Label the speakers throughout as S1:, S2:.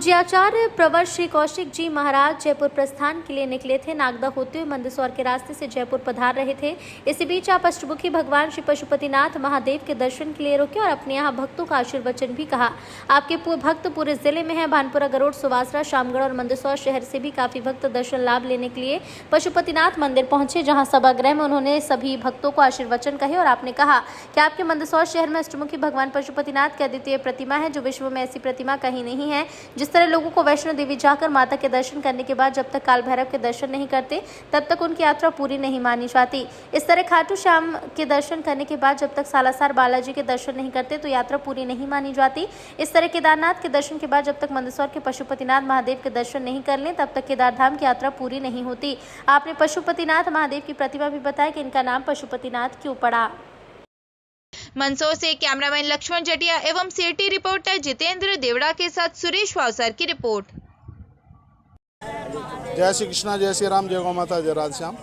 S1: पूज्याचार्य प्रवर श्री कौशिक जी महाराज जयपुर प्रस्थान के लिए निकले थे। नागदा होते हुए मंदसौर के रास्ते से जयपुर पधार रहे थे। इसी बीच आप अष्टमुखी भगवान श्री पशुपतिनाथ महादेव के दर्शन के लिए रुके और अपने यहाँ भक्तों का आशीर्वचन भी कहा। आपके भक्त पूरे जिले में हैं। भानपुरा, गरुड़, सुवासरा, शामगढ़ और मंदसौर शहर से भी काफी भक्त दर्शन लाभ लेने के लिए पशुपतिनाथ मंदिर पहुंचे, जहाँ सभागृह में उन्होंने सभी भक्तों को आशीर्वचन कहे और आपने कहा कि आपके मंदसौर शहर में अष्टमुखी भगवान पशुपतिनाथ की अद्वितीय प्रतिमा है, जो विश्व में ऐसी प्रतिमा कहीं नहीं है। जिस तरह लोगों को वैष्णो देवी जाकर माता के दर्शन करने के बाद जब तक काल भैरव के दर्शन नहीं करते तब तक उनकी यात्रा पूरी नहीं मानी जाती, इस तरह खाटू श्याम के दर्शन करने के बाद जब तक सालासर बालाजी के दर्शन नहीं करते तो यात्रा पूरी नहीं मानी जाती। इस तरह केदारनाथ के दर्शन के बाद जब तक मंदसौर के पशुपतिनाथ महादेव के दर्शन नहीं कर लें तब तक केदारधाम की यात्रा पूरी नहीं होती। आपने पशुपतिनाथ महादेव की प्रतिमा भी बताया कि इनका नाम पशुपतिनाथ क्यों पड़ा।
S2: मंदसौर से कैमरामैन लक्ष्मण जटिया एवं सीटी रिपोर्टर जितेंद्र देवड़ा के साथ सुरेश वावसर की रिपोर्ट।
S3: जय श्री कृष्णा, जय श्री राम, जय गौ माता, जय राधे श्याम।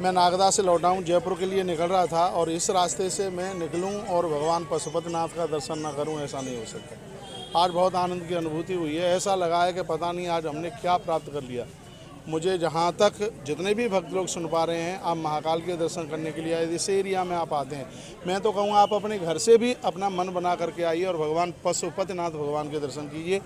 S3: मैं नागदा से लौटा हूँ, जयपुर के लिए निकल रहा था और इस रास्ते से मैं निकलूँ और भगवान पशुपतिनाथ का दर्शन ना करूँ, ऐसा नहीं हो सकता। आज बहुत आनंद की अनुभूति हुई है। ऐसा लगा है कि पता नहीं आज हमने क्या प्राप्त कर लिया। मुझे जहाँ तक जितने भी भक्त लोग सुन पा रहे हैं, आप महाकाल के दर्शन करने के लिए आए, इस एरिया में आप आते हैं, मैं तो कहूँगा आप अपने घर से भी अपना मन बना करके आइए और भगवान पशुपतिनाथ भगवान के दर्शन कीजिए।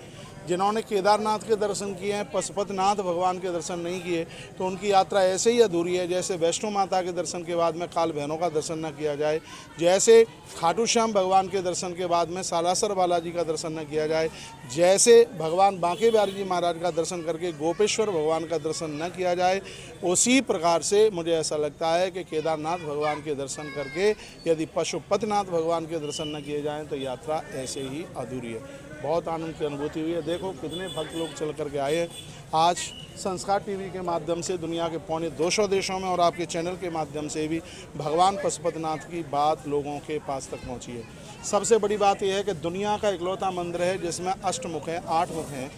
S3: जिन्होंने केदारनाथ के दर्शन किए हैं, पशुपतिनाथ भगवान के दर्शन नहीं किए, तो उनकी यात्रा ऐसे ही अधूरी है जैसे वैष्णो माता के दर्शन के बाद में काल भैरव का दर्शन न किया जाए, जैसे खाटू श्याम भगवान के दर्शन के बाद में सालासर बालाजी का दर्शन न किया जाए, जैसे भगवान बांके बिहारी जी महाराज का दर्शन करके गोपेश्वर भगवान का दर्शन न किया जाए। उसी प्रकार से मुझे ऐसा लगता है कि केदारनाथ भगवान के दर्शन करके यदि पशुपतिनाथ भगवान के दर्शन न किए जाएँ तो यात्रा ऐसे ही अधूरी है। बहुत आनंद की अनुभूति हुई है। देखो कितने भक्त लोग चल करके आए हैं। आज संस्कार टीवी के माध्यम से दुनिया के पौने 200 देशों में और आपके चैनल के माध्यम से भी भगवान पशुपतिनाथ की बात लोगों के पास तक पहुंची है। सबसे बड़ी बात यह है कि दुनिया का इकलौता मंदिर है जिसमें अष्टमुख हैं, 8 मुख हैं।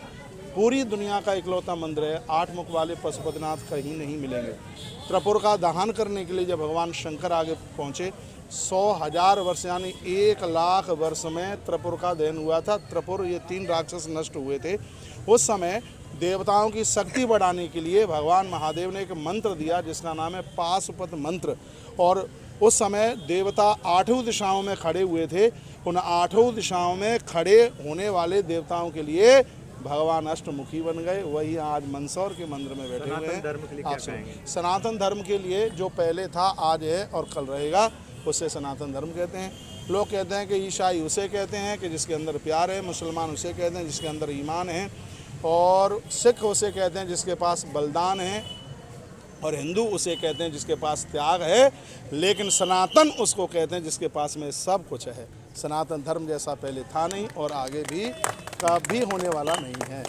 S3: पूरी दुनिया का इकलौता मंदिर है। 8 मुख वाले पशुपतिनाथ कहीं नहीं मिलेंगे। त्रिपुर का दहन करने के लिए जब भगवान शंकर आगे पहुँचे, 100,000 वर्ष यानी 1,00,000 वर्ष में त्रिपुर का दहन हुआ था। त्रिपुर, ये 3 राक्षस नष्ट हुए थे। उस समय देवताओं की शक्ति बढ़ाने के लिए भगवान महादेव ने एक मंत्र दिया जिसका नाम है पाशुपत मंत्र, और उस समय देवता 8 दिशाओं में खड़े हुए थे। उन 8 दिशाओं में खड़े होने वाले देवताओं के लिए भगवान अष्टमुखी बन गए। वही आज मंदसौर के मंदिर में बैठे हुए हैं। सनातन धर्म के लिए जो पहले था, आज है और कल रहेगा, उसे सनातन धर्म कहते हैं। लोग कहते हैं कि ईसाई उसे कहते हैं कि जिसके अंदर प्यार है, मुसलमान उसे कहते हैं जिसके अंदर ईमान है, और सिख उसे कहते हैं जिसके पास बलिदान है, और हिंदू उसे कहते हैं जिसके पास त्याग है। लेकिन सनातन उसको कहते हैं जिसके पास में सब कुछ है। सनातन धर्म जैसा पहले था नहीं और आगे भी कभी होने वाला नहीं है।